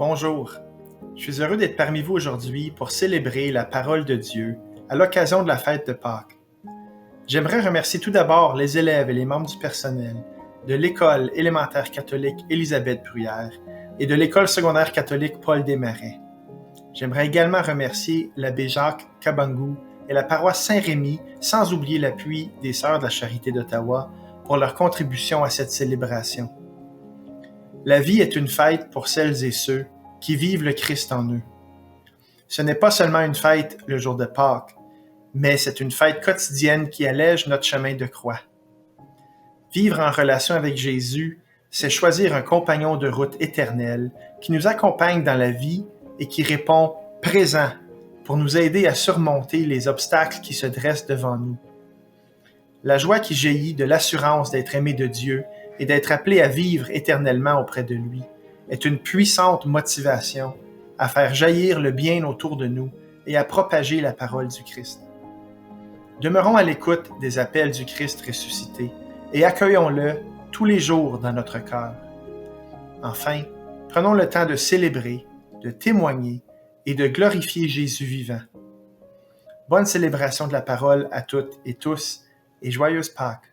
Bonjour, je suis heureux d'être parmi vous aujourd'hui pour célébrer la parole de Dieu à l'occasion de la fête de Pâques. J'aimerais remercier tout d'abord les élèves et les membres du personnel de l'École élémentaire catholique Élisabeth Bruyère et de l'École secondaire catholique Paul Desmarais. J'aimerais également remercier l'abbé Jacques Kabangou et la paroisse Saint-Rémy, sans oublier l'appui des Sœurs de la Charité d'Ottawa pour leur contribution à cette célébration. La vie est une fête pour celles et ceux qui vivent le Christ en eux. Ce n'est pas seulement une fête le jour de Pâques, mais c'est une fête quotidienne qui allège notre chemin de croix. Vivre en relation avec Jésus, c'est choisir un compagnon de route éternel qui nous accompagne dans la vie et qui répond « présent » pour nous aider à surmonter les obstacles qui se dressent devant nous. La joie qui jaillit de l'assurance d'être aimé de Dieu et d'être appelé à vivre éternellement auprès de lui est une puissante motivation à faire jaillir le bien autour de nous et à propager la parole du Christ. Demeurons à l'écoute des appels du Christ ressuscité et accueillons-le tous les jours dans notre cœur. Enfin, prenons le temps de célébrer, de témoigner et de glorifier Jésus vivant. Bonne célébration de la parole à toutes et tous et joyeuse Pâques!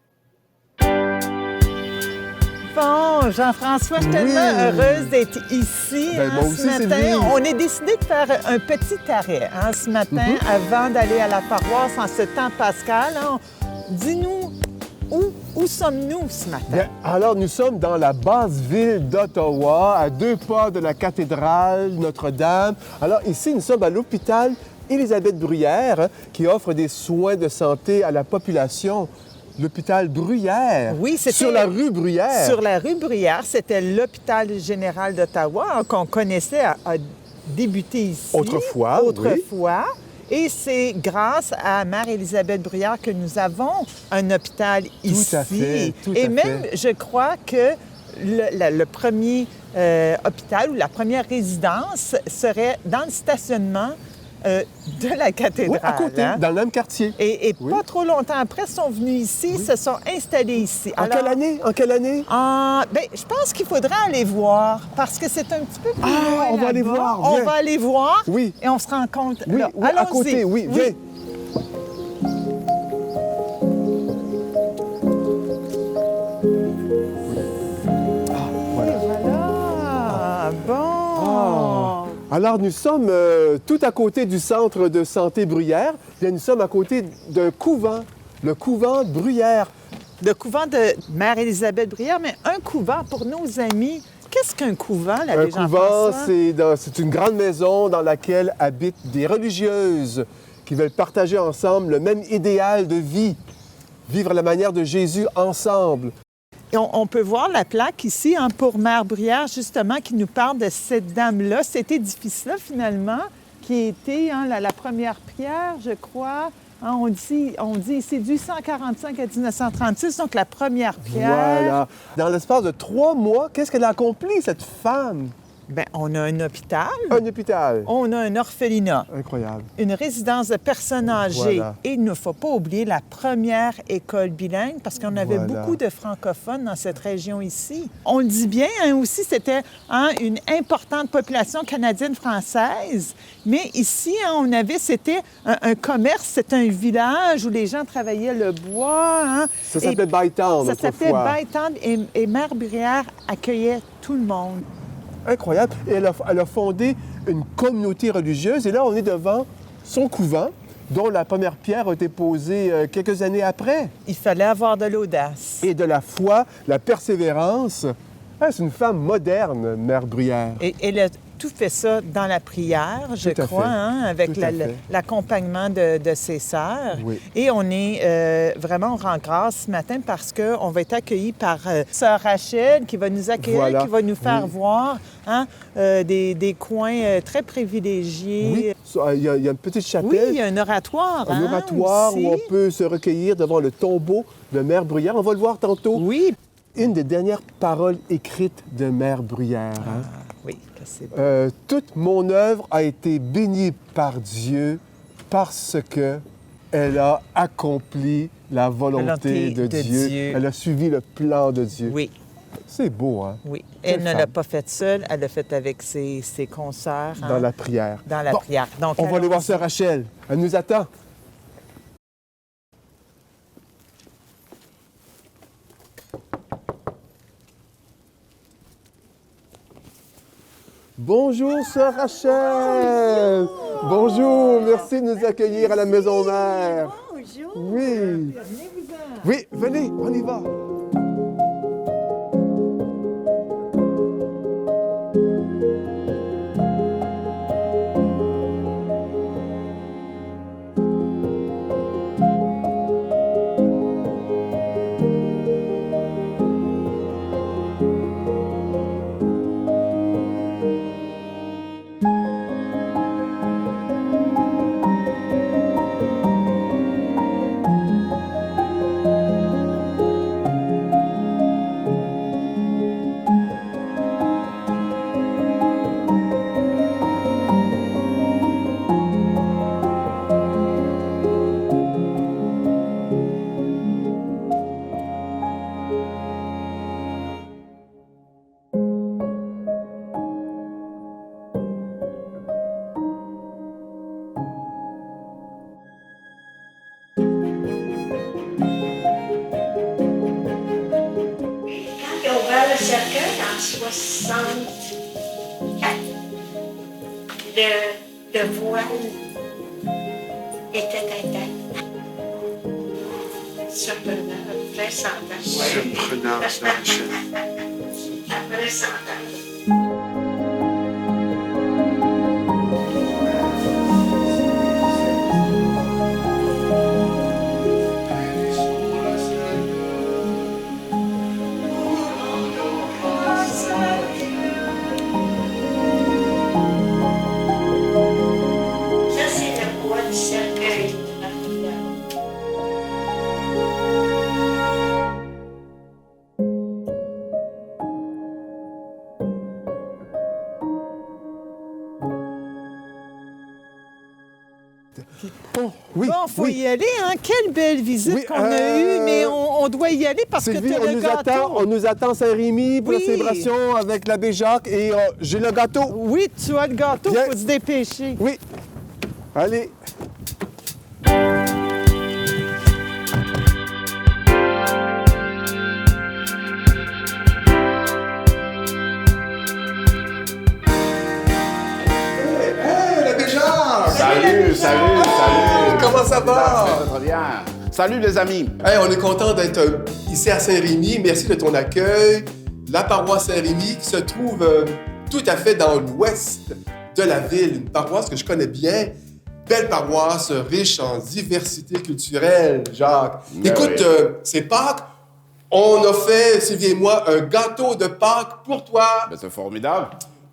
Bon, Jean-François, je suis tellement heureuse d'être ici moi aussi, ce matin. Sylvie. On est décidé de faire un petit arrêt ce matin avant d'aller à la paroisse en ce temps pascal. Dis-nous, où sommes-nous ce matin? Bien, alors, nous sommes dans la basse ville d'Ottawa, à 2 pas de la cathédrale Notre-Dame. Alors, ici, nous sommes à l'hôpital Élisabeth Bruyère, qui offre des soins de santé à la population. L'hôpital Bruyère, Oui, c'était sur la rue Bruyère. Sur la rue Bruyère, c'était l'hôpital général d'Ottawa qu'on connaissait à débuter ici. Autrefois, Et c'est grâce à Mère Élisabeth Bruyère que nous avons un hôpital ici. Tout à fait, Et même, je crois que le premier hôpital ou la première résidence serait dans le stationnement de la cathédrale. Oui, à côté, dans le même quartier. Et pas trop longtemps après, ils sont venus ici, se sont installés ici. En quelle année? Je pense qu'il faudrait aller voir, parce que c'est un petit peu plus loin on va aller là-bas. voir, On viens. va aller voir, Oui. et on se rend compte. Oui, là. oui, à Allons-y. côté, oui, viens. Voilà. Bon. Alors, nous sommes tout à côté du centre de santé Bruyère. Bien, nous sommes à côté d'un couvent, le couvent Bruyère. Le couvent de Mère Élisabeth Bruyère, mais un couvent pour nos amis. Qu'est-ce qu'un couvent, Un l'abbé couvent, Jean-François? c'est une grande maison dans laquelle habitent des religieuses qui veulent partager ensemble le même idéal de vie, vivre à la manière de Jésus ensemble. Et on peut voir la plaque ici pour Mère Bruyère, justement, qui nous parle de cette dame-là, cet édifice-là, finalement, qui a été la première pierre, je crois. On dit ici 1845 à 1936, donc la première pierre. Voilà. Dans l'espace de 3 mois, qu'est-ce qu'elle a accompli, cette femme? Bien, on a un hôpital, Un hôpital. on a un orphelinat, Incroyable. une résidence de personnes âgées. Voilà. Et il ne faut pas oublier la première école bilingue, parce qu'on avait Voilà. beaucoup de francophones dans cette région ici. On le dit bien, aussi, c'était une importante population canadienne-française. Mais ici, c'était un commerce, c'était un village où les gens travaillaient le bois. Ça s'appelait Bytown Ça s'appelait autrefois. Bytown, et Mère Bruyère accueillait tout le monde. Incroyable. Et elle a fondé une communauté religieuse. Et là, on est devant son couvent, dont la première pierre a été posée quelques années après. Il fallait avoir de l'audace. Et de la foi, la persévérance. Ah, c'est une femme moderne, Mère Bruyère. Et elle a tout fait ça dans la prière, je Tout à crois, fait. avec Tout à fait. l'accompagnement de ses sœurs. Oui. Et on est vraiment, on rend grâce ce matin parce qu'on va être accueillis par Sœur Rachel qui va nous accueillir, Voilà. qui va nous faire Oui. voir des coins très privilégiés. Oui, il y a une petite Oui, chapelle, il y a un oratoire. un oratoire aussi. où on peut se recueillir devant le tombeau de Mère Bruyère. On va le voir tantôt. Oui. Une des dernières paroles écrites de Mère Bruyère. hein. Oui, que c'est beau. Toute mon œuvre a été bénie par Dieu parce que elle a accompli la volonté de Dieu. Elle a suivi le plan de Dieu. Oui. C'est beau, hein? Oui. Quelle Elle ne femme. l'a pas faite seule, elle l'a faite avec ses consoeurs. hein, Dans la prière. dans la Bon, prière. Donc, On va aller voir allons-y. sœur Rachel. Elle nous attend. Bonjour, sœur Rachel. Bonjour, merci de nous accueillir à la maison mère. Bonjour. Oui. Venez-vous-en. Oui, venez, on y va. Quand ils ont ouvert le cercueil en 64, le voile était intact. Surprenant, après 100 ans. Surprenant, sœur Rachel. Après 100 ans. Ça, c'est le bois du cercueil. Bon, oui, Bon, il faut oui. y aller, hein? Quelle belle visite Oui, qu'on a eue, mais on doit y aller parce Sylvie, que tu as le gâteau. on nous attend Saint-Rémy pour la Oui. célébration avec l'abbé Jacques et j'ai le gâteau. Oui, tu as le gâteau, il Bien. faut se dépêcher. Oui. Allez. Hey, l'abbé Jacques! Salut! Comment ça va? Très bien. Salut les amis. Hey, on est content d'être ici à Saint-Rémy. Merci de ton accueil. La paroisse Saint-Rémy qui se trouve tout à fait dans l'ouest de la ville. Une paroisse que je connais bien. Belle paroisse, riche en diversité culturelle, Jacques. Mais Écoute, oui. c'est Pâques. On a fait, Sylvie et moi, un gâteau de Pâques pour toi. Ben, c'est formidable.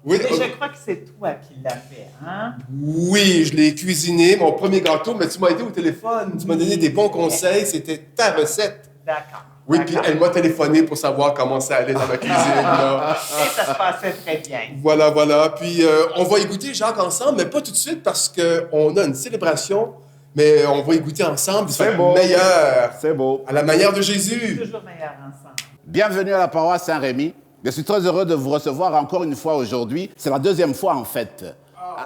Oui, Mais je crois que c'est toi qui l'as fait, hein? oui, je l'ai cuisiné, mon premier gâteau, mais tu m'as aidé au téléphone. Tu m'as donné des bons conseils. C'était ta recette. D'accord. Oui, puis elle m'a téléphoné pour savoir comment ça allait dans ma cuisine. Là. Et ça se passait très bien. Voilà. Puis on va y goûter, Jacques, ensemble, mais pas tout de suite parce qu'on a une célébration, mais on va y goûter ensemble. Ça va être meilleur, C'est beau. à la manière de Jésus. Toujours meilleur ensemble. Bienvenue à la paroisse Saint-Rémy. Je suis très heureux de vous recevoir encore une fois aujourd'hui. C'est la deuxième fois en fait.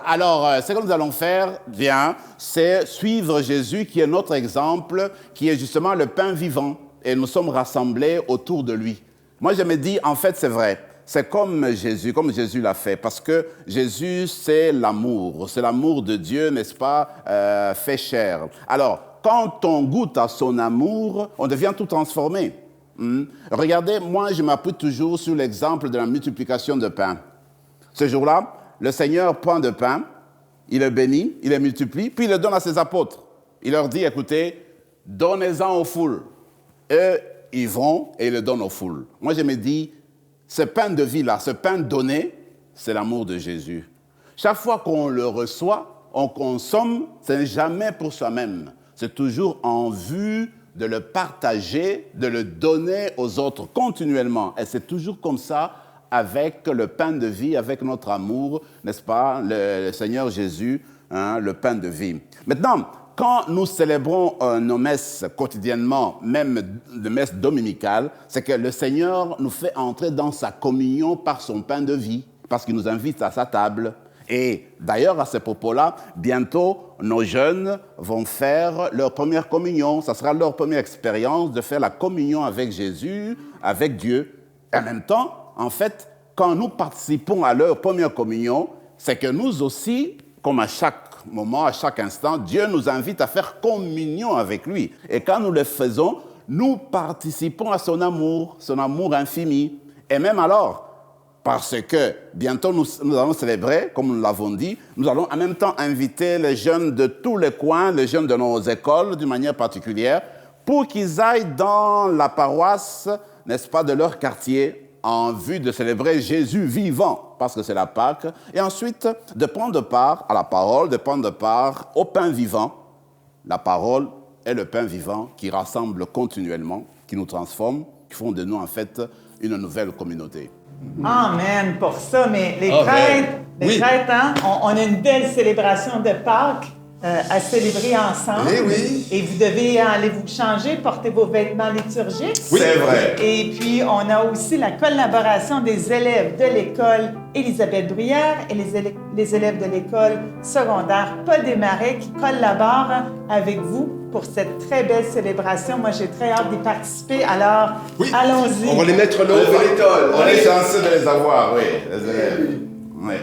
Alors, ce que nous allons faire, c'est suivre Jésus qui est notre exemple, qui est justement le pain vivant. Et nous sommes rassemblés autour de lui. Moi, je me dis, en fait, c'est vrai. C'est comme Jésus l'a fait. Parce que Jésus, c'est l'amour de Dieu, n'est-ce pas, fait chair. Alors, quand on goûte à son amour, on devient tout transformé. Regardez, moi, je m'appuie toujours sur l'exemple de la multiplication de pain. Ce jour-là, le Seigneur prend de pain, il le bénit, il le multiplie, puis il le donne à ses apôtres. Il leur dit, écoutez, donnez-en aux foules. Eux, ils vont et ils le donnent aux foules. Moi, je me dis, ce pain de vie-là, ce pain donné, c'est l'amour de Jésus. Chaque fois qu'on le reçoit, on consomme, ce n'est jamais pour soi-même. C'est toujours en vue de le partager, de le donner aux autres continuellement. Et c'est toujours comme ça avec le pain de vie, avec notre amour, n'est-ce pas, le Seigneur Jésus, le pain de vie. Maintenant, quand nous célébrons nos messes quotidiennement, même les messes dominicales, c'est que le Seigneur nous fait entrer dans sa communion par son pain de vie, parce qu'il nous invite à sa table. Et d'ailleurs, à ce propos-là, bientôt, nos jeunes vont faire leur première communion. Ça sera leur première expérience de faire la communion avec Jésus, avec Dieu. Et en même temps, en fait, quand nous participons à leur première communion, c'est que nous aussi, comme à chaque moment, à chaque instant, Dieu nous invite à faire communion avec lui. Et quand nous le faisons, nous participons à son amour infini. Et même alors, parce que bientôt nous allons célébrer, comme nous l'avons dit, nous allons en même temps inviter les jeunes de tous les coins, les jeunes de nos écoles d'une manière particulière, pour qu'ils aillent dans la paroisse, n'est-ce pas, de leur quartier, en vue de célébrer Jésus vivant, parce que c'est la Pâque, et ensuite de prendre part à la parole, de prendre part au pain vivant. La parole est le pain vivant qui rassemble continuellement, qui nous transforme, qui font de nous en fait une nouvelle communauté. Amen pour ça, mais les prêtres, hein, on a une belle célébration de Pâques à célébrer ensemble. Oui. Et vous devez aller vous changer, porter vos vêtements liturgiques. Oui. C'est vrai. Et puis, on a aussi la collaboration des élèves de l'école Élisabeth Bruyère et les élèves de l'école secondaire Paul Desmarais qui collaborent avec vous pour cette très belle célébration. Moi, j'ai très hâte d'y participer. Alors, allons-y. On va les mettre là au l'école. On est chanceux de les avoir, oui, les élèves. Oui.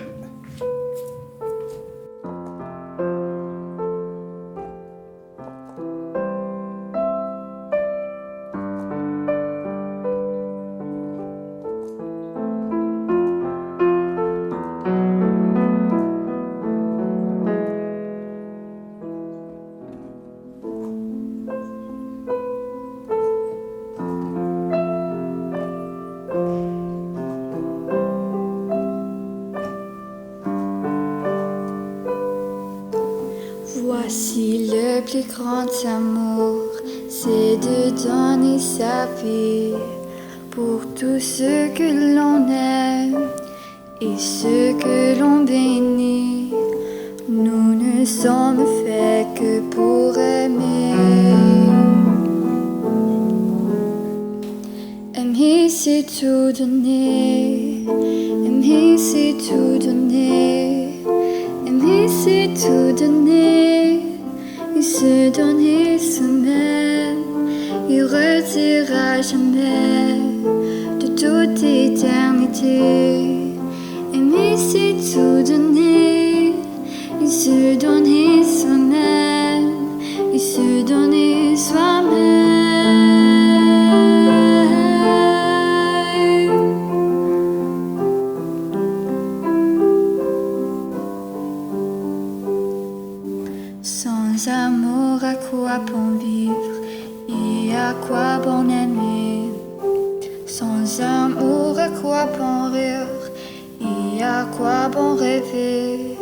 Voici le plus grand amour, c'est de donner sa vie pour tous ceux que l'on aime et ceux que l'on bénit. Nous ne sommes faits que pour aimer. Aimer, c'est tout donner. Aimer, c'est tout donner. Aimer, c'est tout donner. Il se donne et se même. Il retirera jamais de toute éternité. Aimer, c'est tout donner. Il se donne et se même. Il se donne et soi-même. Sans amour, à quoi bon vivre et à quoi bon aimer? Sans amour, à quoi bon rire et à quoi bon rêver?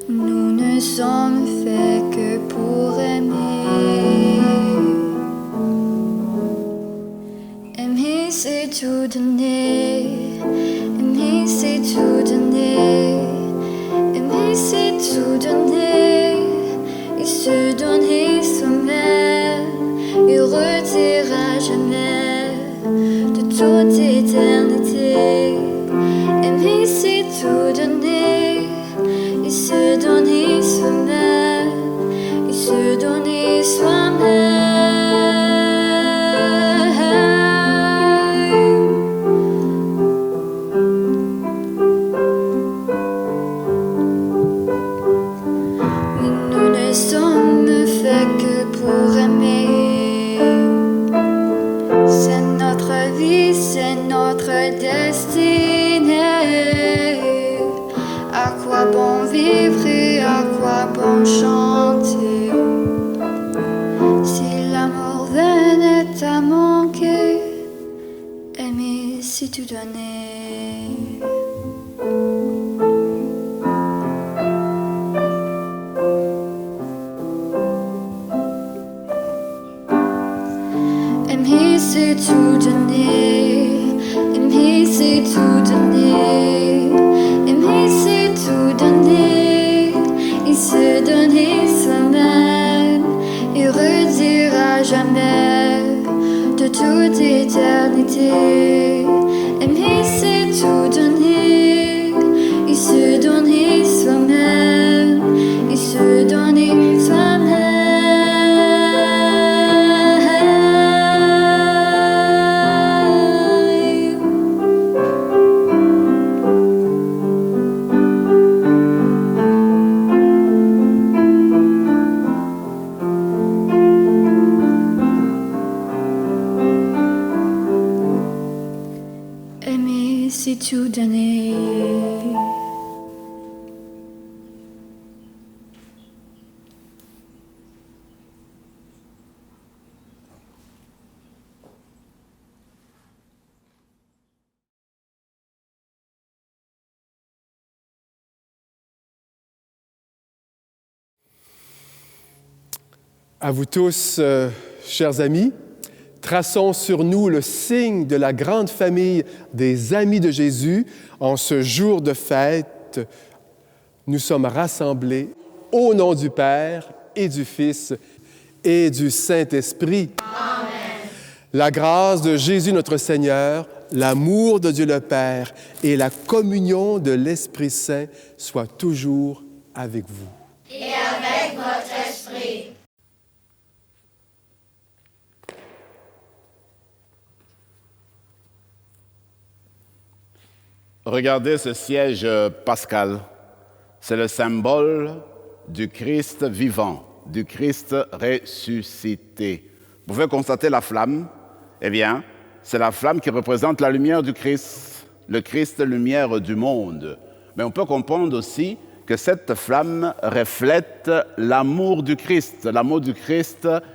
Nous ne sommes faits que pour aimer. Aimer, c'est tout donner. Aimer, c'est tout donner. Aimer, c'est tout donner. Il se donne et se même. Il retirera jamais de toute éternité. Aimer, c'est tout donner. Il se donne et se même. Il se donne et soi-même. Nous ne sommes faits que pour aimer. C'est notre vie, c'est notre destinée. À quoi bon vivre et à quoi bon chanter? Si l'amour venait à manquer, aimer, c'est tout donner. Aimer, c'est tout donner. Aimer, c'est tout donner. Aimer, c'est tout donner. Il se donne et À vous tous, chers amis, traçons sur nous le signe de la grande famille des amis de Jésus. En ce jour de fête, nous sommes rassemblés au nom du Père et du Fils et du Saint-Esprit. Amen. La grâce de Jésus notre Seigneur, l'amour de Dieu le Père et la communion de l'Esprit Saint soient toujours avec vous. Et avec votre esprit. Regardez ce siège pascal. C'est le symbole du Christ vivant, du Christ ressuscité. Vous pouvez constater la flamme. Eh bien, c'est la flamme qui représente la lumière du Christ, le Christ lumière du monde. Mais on peut comprendre aussi que cette flamme reflète l'amour du Christ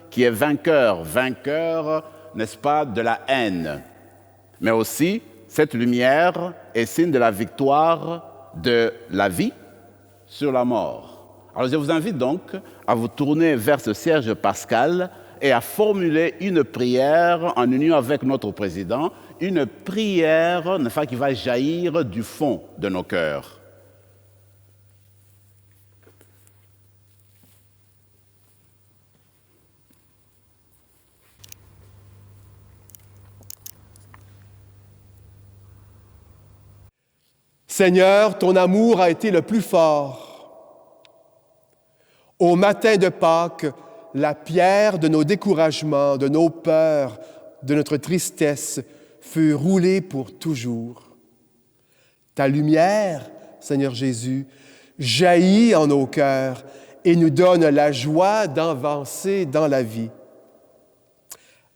qui est vainqueur, n'est-ce pas, de la haine. Mais aussi, cette lumière est signe de la victoire de la vie sur la mort. Alors je vous invite donc à vous tourner vers ce siège pascal et à formuler une prière en union avec notre président, une prière qui va jaillir du fond de nos cœurs. Seigneur, ton amour a été le plus fort. Au matin de Pâques, la pierre de nos découragements, de nos peurs, de notre tristesse fut roulée pour toujours. Ta lumière, Seigneur Jésus, jaillit en nos cœurs et nous donne la joie d'avancer dans la vie.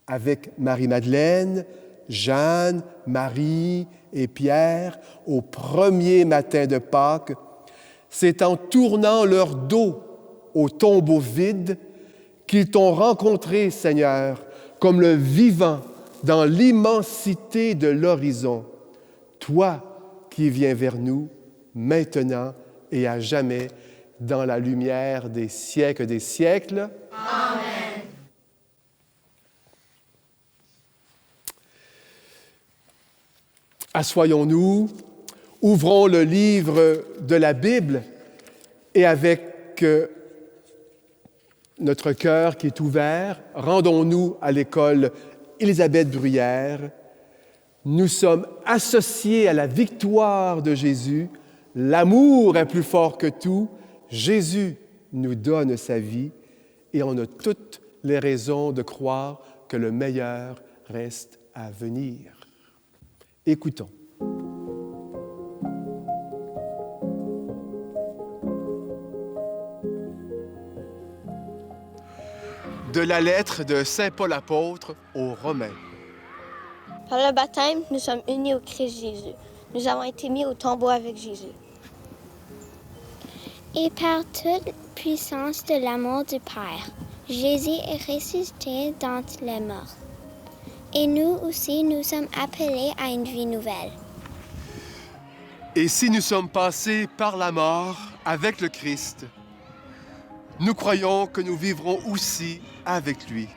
Avec Marie-Madeleine, Jeanne, Marie et Pierre, au premier matin de Pâques, c'est en tournant leur dos au tombeau vide qu'ils t'ont rencontré, Seigneur, comme le vivant dans l'immensité de l'horizon. Toi qui viens vers nous, maintenant et à jamais, dans la lumière des siècles. Amen. Assoyons-nous, ouvrons le livre de la Bible et avec notre cœur qui est ouvert, rendons-nous à l'école Élisabeth Bruyère. Nous sommes associés à la victoire de Jésus. L'amour est plus fort que tout. Jésus nous donne sa vie et on a toutes les raisons de croire que le meilleur reste à venir. Écoutons. De la lettre de Saint Paul apôtre aux Romains. Par le baptême, nous sommes unis au Christ Jésus. Nous avons été mis au tombeau avec Jésus. Et par toute puissance de l'amour du Père, Jésus est ressuscité d'entre les morts. Et nous aussi, nous sommes appelés à une vie nouvelle. Et si nous sommes passés par la mort avec le Christ, nous croyons que nous vivrons aussi avec lui.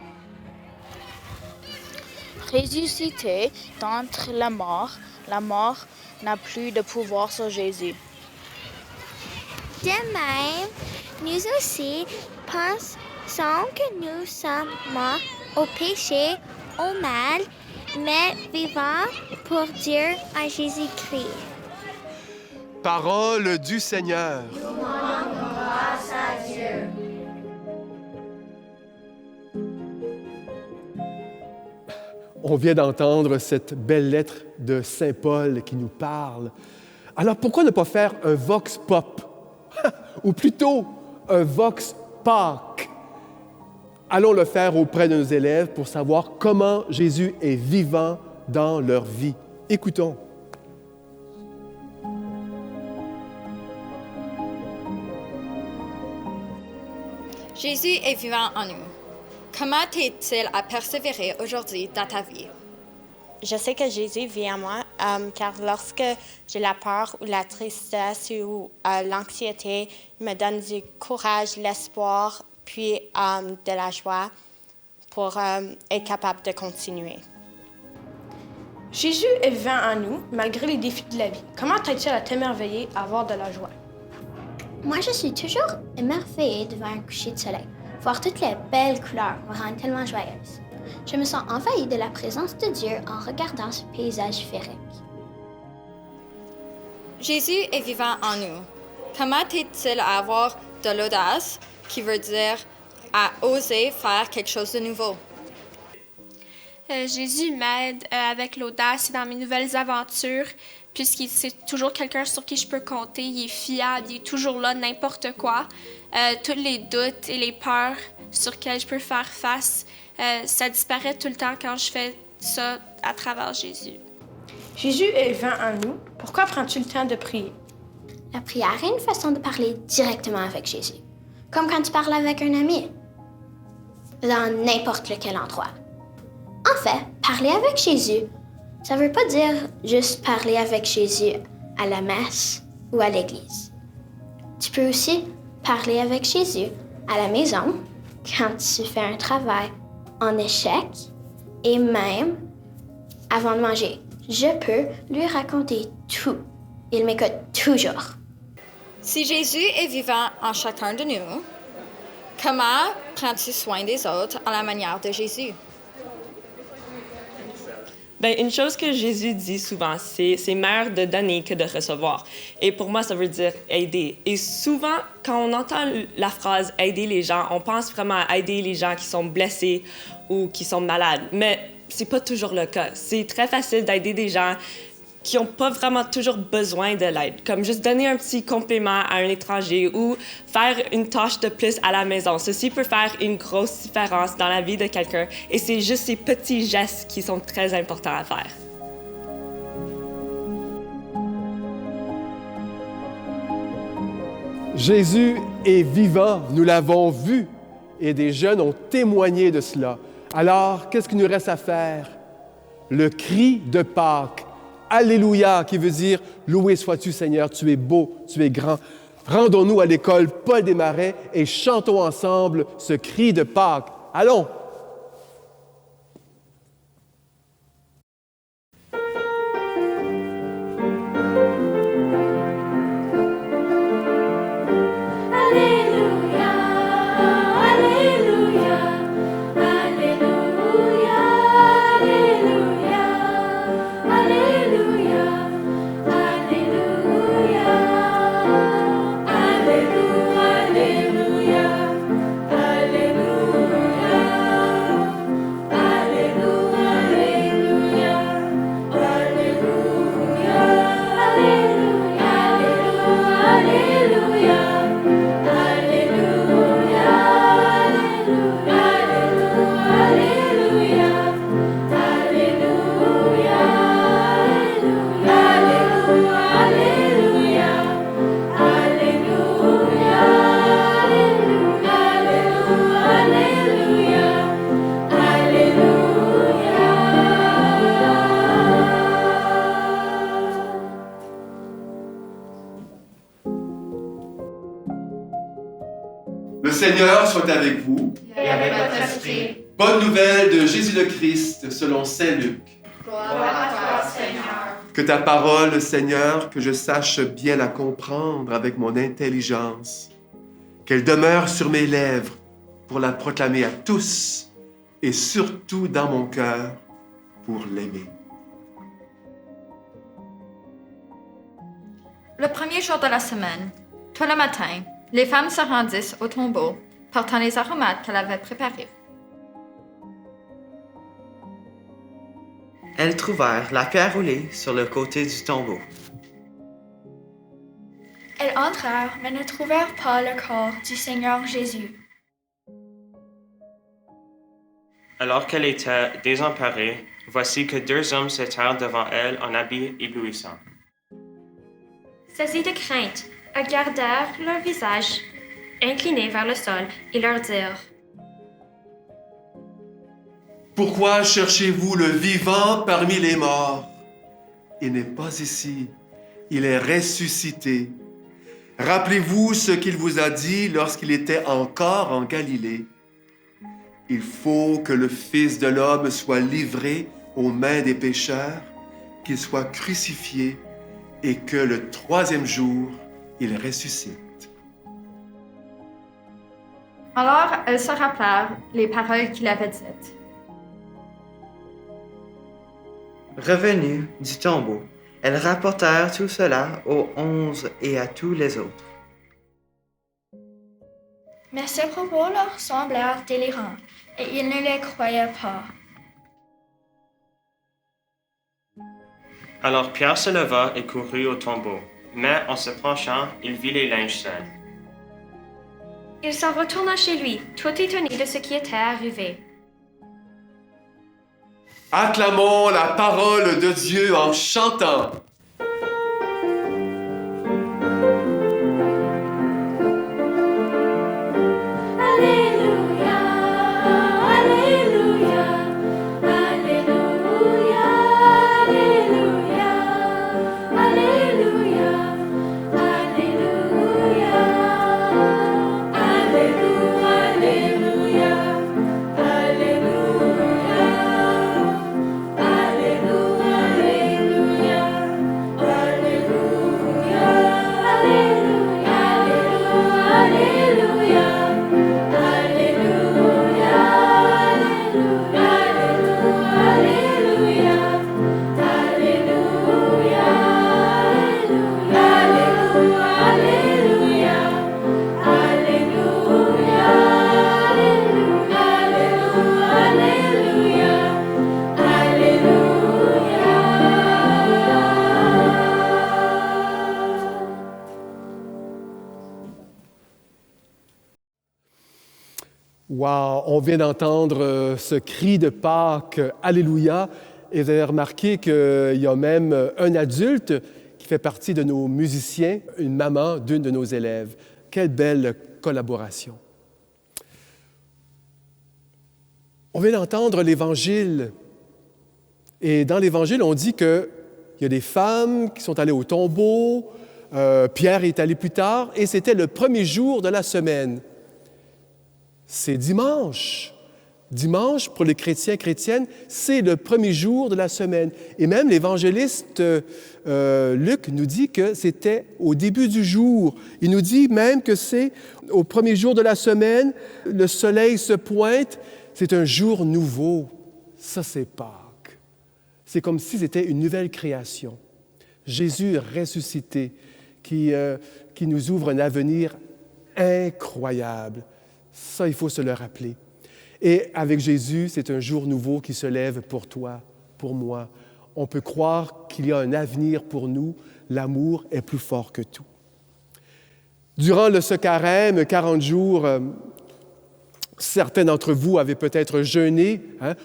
Ressuscité d'entre la mort n'a plus de pouvoir sur Jésus. De même, nous aussi pensons que nous sommes morts au péché, au mal, mais vivants pour Dieu en Jésus-Christ. Parole du Seigneur. Nous rendons grâce à Dieu. On vient d'entendre cette belle lettre de Saint Paul qui nous parle. Alors pourquoi ne pas faire un vox pop? Ou plutôt un vox Pâques? Allons le faire auprès de nos élèves pour savoir comment Jésus est vivant dans leur vie. Écoutons. Jésus est vivant en nous. Comment t'aide-t-il à persévérer aujourd'hui dans ta vie? Je sais que Jésus vit en moi, car lorsque j'ai la peur ou la tristesse ou l'anxiété, il me donne du courage, l'espoir, puis de la joie pour être capable de continuer. Jésus est vivant en nous, malgré les défis de la vie. Comment t'aides-tu à t'émerveiller, à avoir de la joie? Moi, je suis toujours émerveillée devant un coucher de soleil. Voir toutes les belles couleurs me rend tellement joyeuse. Je me sens envahie de la présence de Dieu en regardant ce paysage féerique. Jésus est vivant en nous. Comment t'aide-t-il à avoir de l'audace, qui veut dire à oser faire quelque chose de nouveau? Jésus m'aide avec l'audace et dans mes nouvelles aventures, puisqu'il c'est toujours quelqu'un sur qui je peux compter. Il est fiable, il est toujours là, n'importe quoi. Tous les doutes et les peurs sur lesquels je peux faire face, ça disparaît tout le temps quand je fais ça à travers Jésus. Jésus est vivant en nous. Pourquoi prends-tu le temps de prier? La prière est une façon de parler directement avec Jésus, comme quand tu parles avec un ami, dans n'importe lequel endroit. En fait, parler avec Jésus, ça veut pas dire juste parler avec Jésus à la messe ou à l'église. Tu peux aussi parler avec Jésus à la maison, quand tu fais un travail en échec et même avant de manger. Je peux lui raconter tout. Il m'écoute toujours. Si Jésus est vivant en chacun de nous, comment prends-tu soin des autres à la manière de Jésus? Bien, une chose que Jésus dit souvent, c'est meilleur de donner que de recevoir. Et pour moi, ça veut dire aider. Et souvent, quand on entend la phrase « aider les gens », on pense vraiment à aider les gens qui sont blessés ou qui sont malades. Mais c'est pas toujours le cas. C'est très facile d'aider des gens qui n'ont pas vraiment toujours besoin de l'aide, comme juste donner un petit complément à un étranger ou faire une tâche de plus à la maison. Ceci peut faire une grosse différence dans la vie de quelqu'un et c'est juste ces petits gestes qui sont très importants à faire. Jésus est vivant, nous l'avons vu, et des jeunes ont témoigné de cela. Alors, qu'est-ce qu'il nous reste à faire? Le cri de Pâques. Alléluia, qui veut dire « Loué sois-tu, Seigneur, tu es beau, tu es grand ». Rendons-nous à l'école Paul Desmarais et chantons ensemble ce cri de Pâques. Allons! Le Seigneur soit avec vous. Et avec votre esprit. Bonne nouvelle de Jésus le Christ selon saint Luc. Gloire à toi, Seigneur. Que ta parole, Seigneur, que je sache bien la comprendre avec mon intelligence. Qu'elle demeure sur mes lèvres pour la proclamer à tous et surtout dans mon cœur pour l'aimer. Le premier jour de la semaine, tout le matin, les femmes se rendissent au tombeau, portant les aromates qu'elles avaient préparés. Elles trouvèrent la pierre roulée sur le côté du tombeau. Elles entrèrent, mais ne trouvèrent pas le corps du Seigneur Jésus. Alors qu'elle était désemparée, voici que deux hommes se tinrent devant elle en habits éblouissants. Saisis de crainte, elles gardèrent leur visage incliné vers le sol et leur dirent: Pourquoi cherchez-vous le vivant parmi les morts? Il n'est pas ici, il est ressuscité. Rappelez-vous ce qu'il vous a dit lorsqu'il était encore en Galilée. Il faut que le Fils de l'homme soit livré aux mains des pécheurs, qu'il soit crucifié et que le troisième jour, il ressuscite. Alors elles se rappelèrent les paroles qu'il avait dites. Revenus du tombeau, elles rapportèrent tout cela aux 11 et à tous les autres. Mais ces propos leur semblèrent délirants, et ils ne les croyaient pas. Alors Pierre se leva et courut au tombeau, mais en se penchant, il vit les linges sales. Il s'en retourna chez lui, tout étonné de ce qui était arrivé. Acclamons la parole de Dieu en chantant. Wow, on vient d'entendre ce cri de Pâques, Alléluia, et vous avez remarqué qu'il y a même un adulte qui fait partie de nos musiciens, une maman d'une de nos élèves. Quelle belle collaboration. On vient d'entendre l'Évangile, et dans l'Évangile, on dit qu'il y a des femmes qui sont allées au tombeau, Pierre est allé plus tard, et c'était le premier jour de la semaine. C'est dimanche. Dimanche, pour les chrétiens et chrétiennes, c'est le premier jour de la semaine. Et même l'évangéliste Luc nous dit que c'était au début du jour. Il nous dit même que c'est au premier jour de la semaine, le soleil se pointe, c'est un jour nouveau. Ça, c'est Pâques. C'est comme si c'était une nouvelle création. Jésus ressuscité qui nous ouvre un avenir incroyable. Ça, il faut se le rappeler. Et avec Jésus, c'est un jour nouveau qui se lève pour toi, pour moi. On peut croire qu'il y a un avenir pour nous. L'amour est plus fort que tout. Durant ce carême, 40 jours, certains d'entre vous avaient peut-être jeûné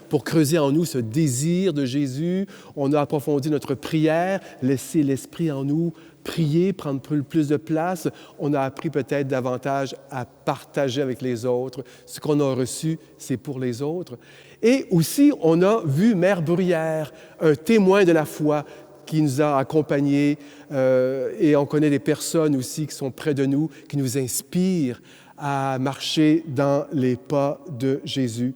pour creuser en nous ce désir de Jésus. On a approfondi notre prière, laisser l'Esprit en nous prier, prendre plus de place. On a appris peut-être davantage à partager avec les autres. Ce qu'on a reçu, c'est pour les autres. Et aussi, on a vu Mère Bruyère, un témoin de la foi qui nous a accompagnés. Et on connaît des personnes aussi qui sont près de nous, qui nous inspirent à marcher dans les pas de Jésus.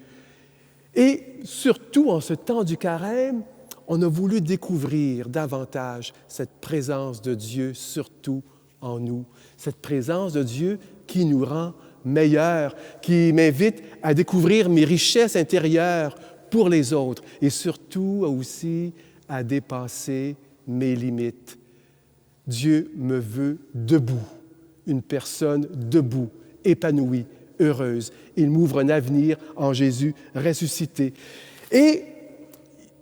Et surtout, en ce temps du carême, on a voulu découvrir davantage cette présence de Dieu, surtout en nous. Cette présence de Dieu qui nous rend meilleurs, qui m'invite à découvrir mes richesses intérieures pour les autres et surtout aussi à dépasser mes limites. Dieu me veut debout, une personne debout, épanouie, heureuse. Il m'ouvre un avenir en Jésus ressuscité. Et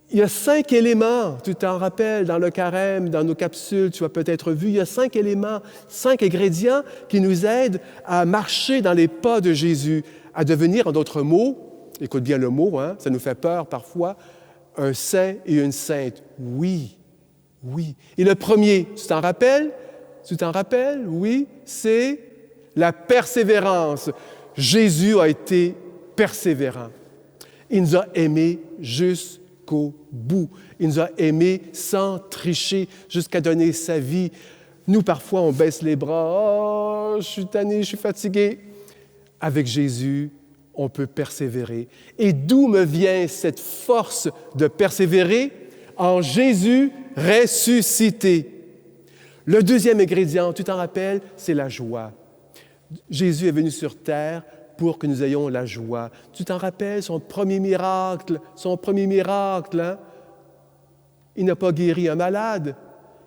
il y a 5 éléments, tu t'en rappelles, dans le carême, dans nos capsules, tu as peut-être vu, il y a 5 éléments, 5 ingrédients qui nous aident à marcher dans les pas de Jésus, à devenir, en d'autres mots, écoute bien le mot, ça nous fait peur parfois, un saint et une sainte. Oui, oui. Et le premier, tu t'en rappelles? Oui, c'est la persévérance. Jésus a été persévérant. Il nous a aimés jusqu'au bout. Il nous a aimés sans tricher, jusqu'à donner sa vie. Nous, parfois, on baisse les bras. « Oh, je suis tanné, je suis fatigué. » Avec Jésus, on peut persévérer. Et d'où me vient cette force de persévérer? En Jésus ressuscité. Le deuxième ingrédient, tu t'en rappelles, c'est la joie. Jésus est venu sur terre pour que nous ayons la joie. Tu t'en rappelles, son premier miracle, hein? Il n'a pas guéri un malade.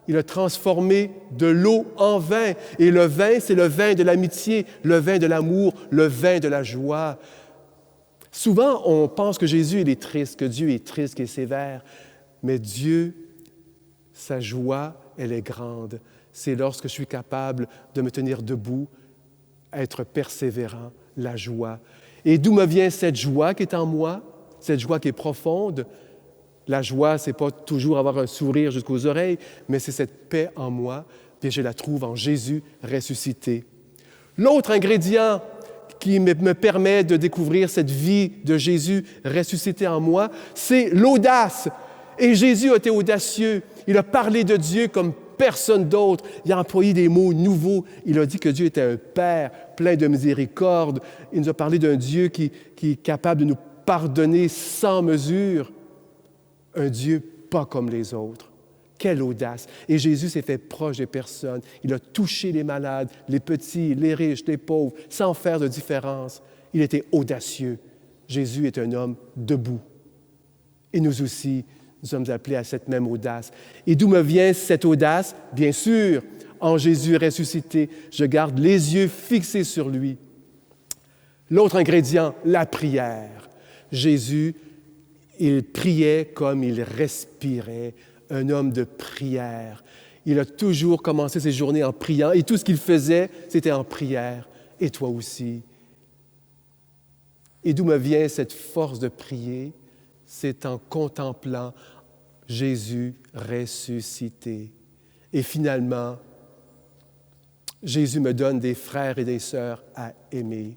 Il a transformé de l'eau en vin. Et le vin, c'est le vin de l'amitié, le vin de l'amour, le vin de la joie. Souvent, on pense que Jésus, il est triste, que Dieu est triste, qu'il est sévère. Mais Dieu, sa joie, elle est grande. C'est lorsque je suis capable de me tenir debout, être persévérant, la joie. Et d'où me vient cette joie qui est en moi, cette joie qui est profonde? La joie, ce n'est pas toujours avoir un sourire jusqu'aux oreilles, mais c'est cette paix en moi, puis je la trouve en Jésus ressuscité. L'autre ingrédient qui me permet de découvrir cette vie de Jésus ressuscité en moi, c'est l'audace. Et Jésus a été audacieux. Il a parlé de Dieu comme personne d'autre. Il a employé des mots nouveaux. Il a dit que Dieu était un Père plein de miséricorde. Il nous a parlé d'un Dieu qui est capable de nous pardonner sans mesure. Un Dieu pas comme les autres. Quelle audace! Et Jésus s'est fait proche des personnes. Il a touché les malades, les petits, les riches, les pauvres, sans faire de différence. Il était audacieux. Jésus est un homme debout. Et nous aussi, nous sommes appelés à cette même audace. Et d'où me vient cette audace? Bien sûr, en Jésus ressuscité, je garde les yeux fixés sur lui. L'autre ingrédient, la prière. Jésus, il priait comme il respirait, un homme de prière. Il a toujours commencé ses journées en priant et tout ce qu'il faisait, c'était en prière. Et toi aussi. Et d'où me vient cette force de prier? C'est en contemplant Jésus ressuscité. Et finalement, Jésus me donne des frères et des sœurs à aimer,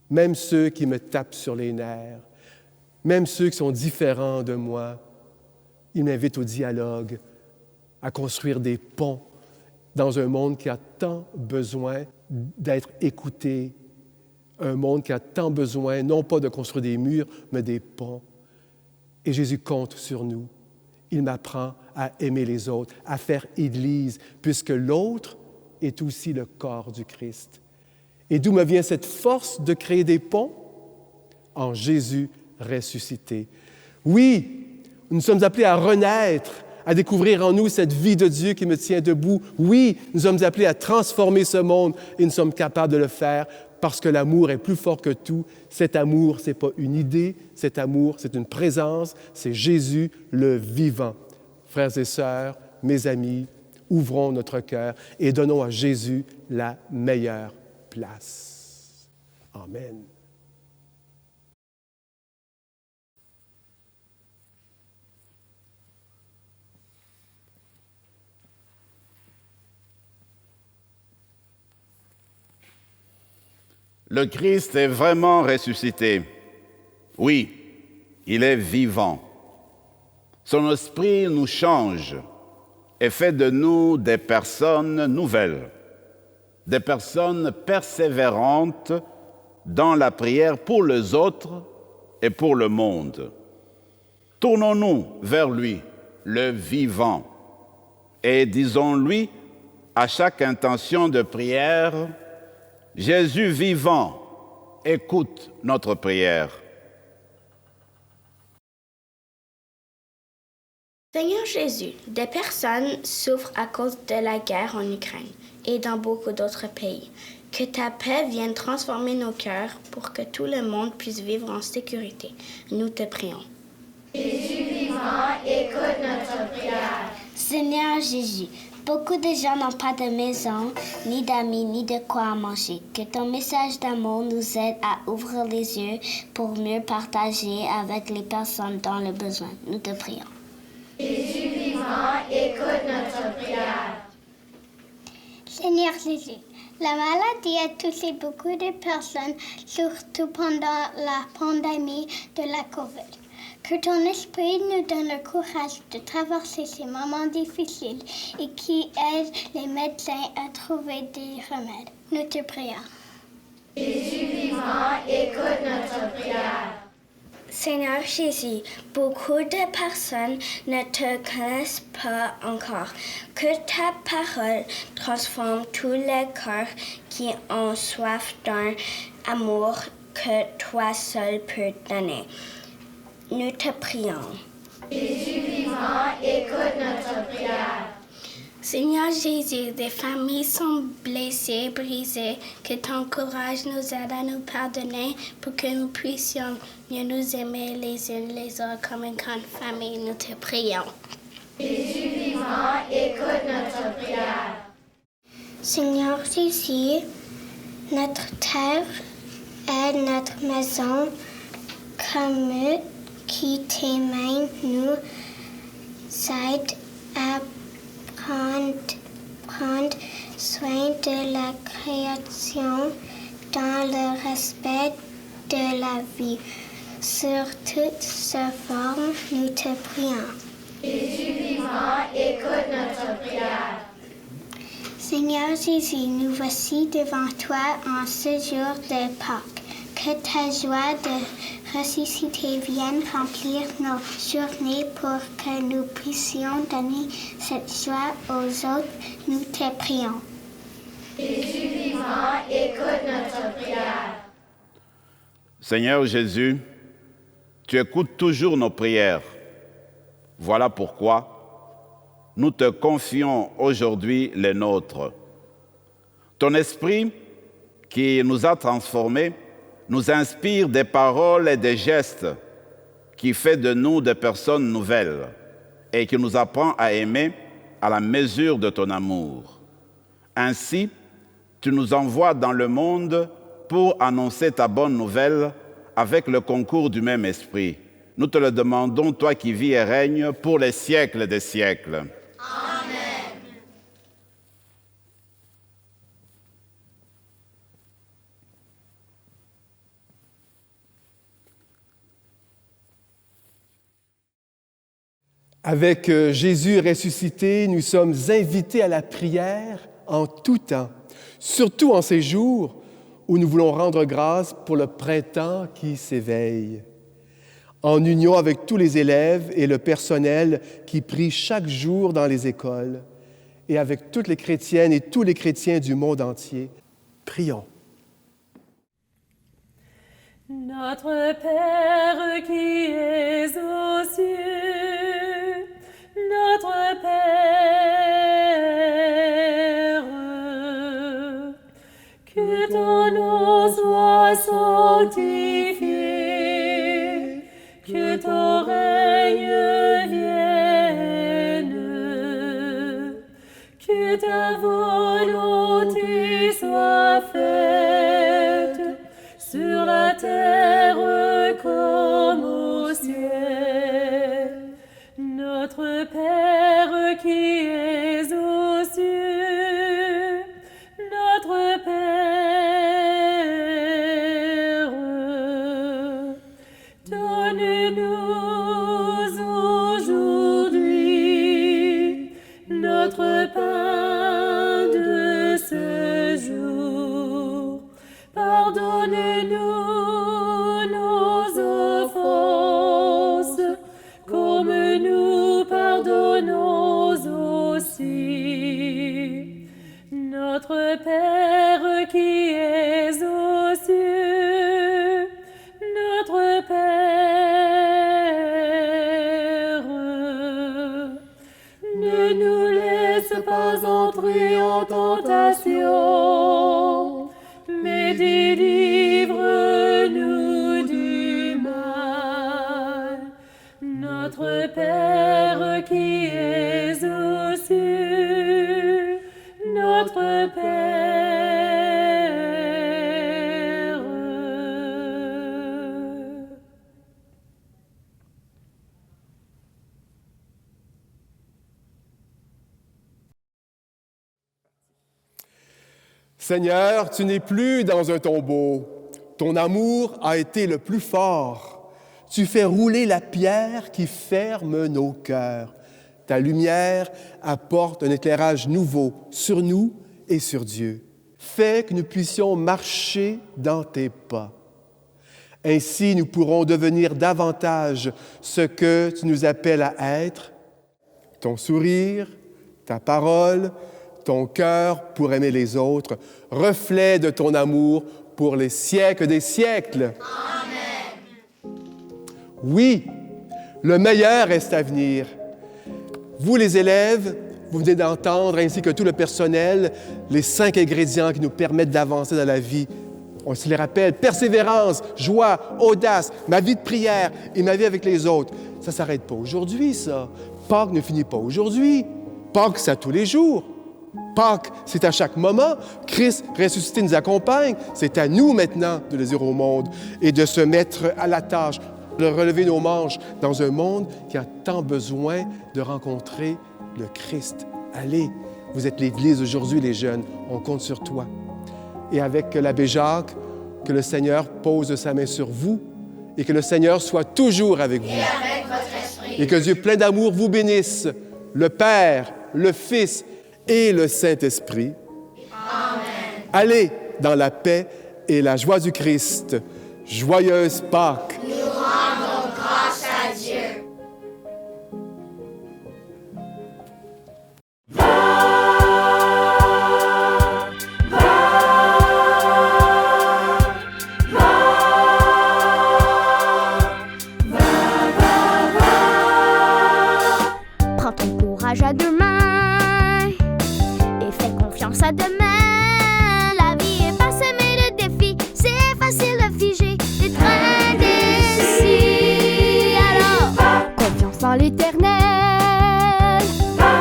même ceux qui me tapent sur les nerfs, même ceux qui sont différents de moi. Il m'invite au dialogue, à construire des ponts dans un monde qui a tant besoin d'être écouté, un monde qui a tant besoin, non pas de construire des murs, mais des ponts. Et Jésus compte sur nous. Il m'apprend à aimer les autres, à faire Église, puisque l'autre est aussi le corps du Christ. Et d'où me vient cette force de créer des ponts? En Jésus ressuscité. Oui, nous sommes appelés à renaître, à découvrir en nous cette vie de Dieu qui me tient debout. Oui, nous sommes appelés à transformer ce monde et nous sommes capables de le faire parce que l'amour est plus fort que tout. Cet amour, ce n'est pas une idée, cet amour, c'est une présence, c'est Jésus le vivant. Frères et sœurs, mes amis, ouvrons notre cœur et donnons à Jésus la meilleure place. Amen. Le Christ est vraiment ressuscité. Oui, il est vivant. Son esprit nous change et fait de nous des personnes nouvelles, des personnes persévérantes dans la prière pour les autres et pour le monde. Tournons-nous vers lui, le vivant, et disons-lui à chaque intention de prière: Jésus vivant, écoute notre prière. Seigneur Jésus, des personnes souffrent à cause de la guerre en Ukraine et dans beaucoup d'autres pays. Que ta paix vienne transformer nos cœurs pour que tout le monde puisse vivre en sécurité. Nous te prions. Jésus vivant, écoute notre prière. Seigneur Jésus, beaucoup de gens n'ont pas de maison, ni d'amis, ni de quoi manger. Que ton message d'amour nous aide à ouvrir les yeux pour mieux partager avec les personnes dans le besoin. Nous te prions. Jésus vivant, écoute notre prière. Seigneur Jésus, la maladie a touché beaucoup de personnes, surtout pendant la pandémie de la COVID. Que ton esprit nous donne le courage de traverser ces moments difficiles et qui aide les médecins à trouver des remèdes. Nous te prions. Jésus vivant, écoute notre prière. Seigneur Jésus, beaucoup de personnes ne te connaissent pas encore. Que ta parole transforme tous les cœurs qui ont soif d'un amour que toi seul peux donner. Nous te prions. Jésus vivant, écoute notre prière. Seigneur Jésus, des familles sont blessées, brisées. Que ton courage nous aide à nous pardonner pour que nous puissions mieux nous aimer les uns les autres comme une grande famille. Nous te prions. Jésus vivant, écoute notre prière. Seigneur Jésus, notre terre est notre maison commune qui tes mains nous aide à prendre soin de la création dans le respect de la vie. Sur toutes ses formes, nous te prions. Jésus vivant, écoute notre prière. Seigneur Jésus, nous voici devant toi en ce jour de Pâques. Que ta joie de ressusciter vienne remplir nos journées pour que nous puissions donner cette joie aux autres. Nous te prions. Jésus vivant, écoute notre prière. Seigneur Jésus, tu écoutes toujours nos prières. Voilà pourquoi nous te confions aujourd'hui les nôtres. Ton esprit qui nous a transformés nous inspire des paroles et des gestes qui fait de nous des personnes nouvelles et qui nous apprend à aimer à la mesure de ton amour. Ainsi, tu nous envoies dans le monde pour annoncer ta bonne nouvelle avec le concours du même esprit. Nous te le demandons, toi qui vis et règnes pour les siècles des siècles. Amen. Avec Jésus ressuscité, nous sommes invités à la prière en tout temps, surtout en ces jours où nous voulons rendre grâce pour le printemps qui s'éveille. En union avec tous les élèves et le personnel qui prient chaque jour dans les écoles, et avec toutes les chrétiennes et tous les chrétiens du monde entier, prions. Notre Père qui es aux cieux, notre Père, que ton nom soit sanctifié, que ton règne vienne, que ta volonté soit faite sur la terre comme au ciel. Notre Père qui es aux cieux, notre Père, donne-nous aujourd'hui notre pain de ce jour. Pardonne-nous nos offenses, comme nous pardonnons aussi. Notre Père qui es aux cieux, notre Père, ne nous laisse pas entrer en tentation, mais délivre-nous du mal. Notre Père qui es aux cieux, notre Père. Seigneur, tu n'es plus dans un tombeau. Ton amour a été le plus fort. Tu fais rouler la pierre qui ferme nos cœurs. Ta lumière apporte un éclairage nouveau sur nous et sur Dieu. Fais que nous puissions marcher dans tes pas. Ainsi, nous pourrons devenir davantage ce que tu nous appelles à être, ton sourire, ta parole, ton cœur pour aimer les autres, reflet de ton amour pour les siècles des siècles. Amen. Oui, le meilleur reste à venir. Vous, les élèves, vous venez d'entendre, ainsi que tout le personnel, les 5 ingrédients qui nous permettent d'avancer dans la vie. On se les rappelle, persévérance, joie, audace, ma vie de prière et ma vie avec les autres. Ça ne s'arrête pas aujourd'hui, ça. Pâques ne finit pas aujourd'hui. Pâques, c'est à tous les jours. Pâques, c'est à chaque moment. Christ ressuscité nous accompagne. C'est à nous maintenant de le dire au monde et de se mettre à la tâche, de relever nos manches dans un monde qui a tant besoin de rencontrer le Christ. Allez, vous êtes l'Église aujourd'hui, les jeunes. On compte sur toi. Et avec l'abbé Jacques, que le Seigneur pose sa main sur vous et que le Seigneur soit toujours avec vous. Et avec votre esprit. Et que Dieu plein d'amour vous bénisse, le Père, le Fils et le Saint-Esprit. Amen. Allez dans la paix et la joie du Christ. Joyeuse Pâques! Nous rendons grâce à Dieu. Prends ton courage à deux mains et fais confiance à demain. La vie est parsemée de défis, c'est facile de figer des trains d'ici. Alors, confiance dans l'Éternel,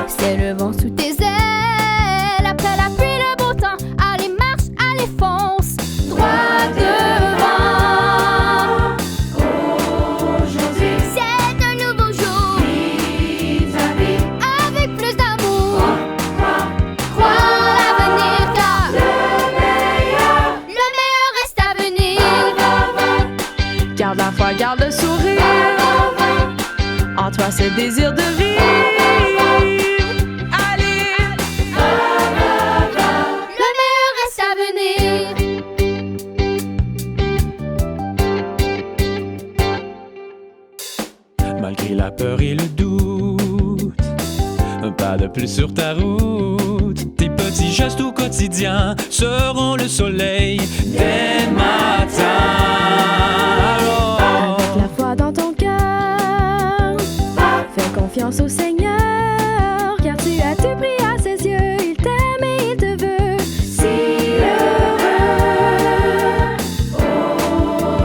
c'est le vent sous tes ailes. Après la pluie, le beau temps, allez marche, allez fonce, droit devant. Aujourd'hui, c'est un nouveau jour. Vis ta vie avec plus d'amour. Crois en l'avenir, car le meilleur reste à venir. Garde la foi, garde le sourire. En toi, ce désir de vivre. Allez, Le meilleur reste à venir. Malgré la peur et le doute, un pas de plus sur ta route. Tes petits gestes au quotidien seront le soleil dès le matin. Alors, avec la foi dans ton cœur, fais confiance au Seigneur, car tu as tout pris à ses yeux. Il t'aime et il te veut si heureux.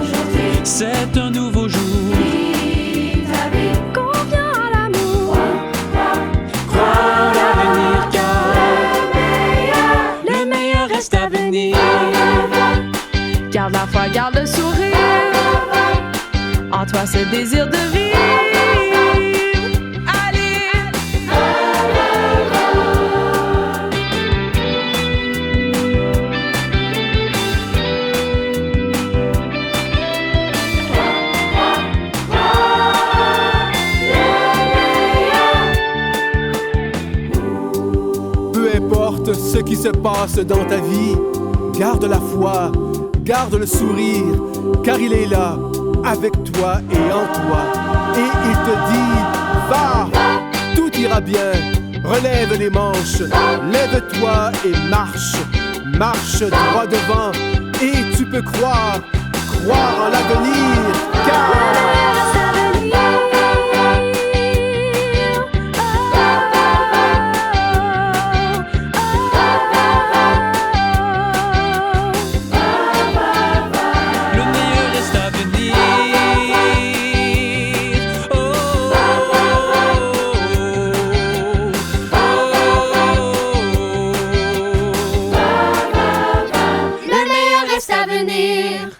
Aujourd'hui, c'est un nouveau jour. vis ta vie. Confiant en l'amour, Crois en l'avenir, car le meilleur reste à venir. garde la foi, garde le sourire. En toi, ce désir de vivre. Allez, Peu importe ce qui se passe dans ta vie, garde la foi, garde le sourire, car il est là, avec toi et en toi. Et il te dit, va, tout ira bien, relève les manches, lève-toi et marche, marche droit devant, et tu peux croire en l'avenir, car... Le meilleur reste à venir. Oh, oh, oh, oh. Le meilleur reste à venir.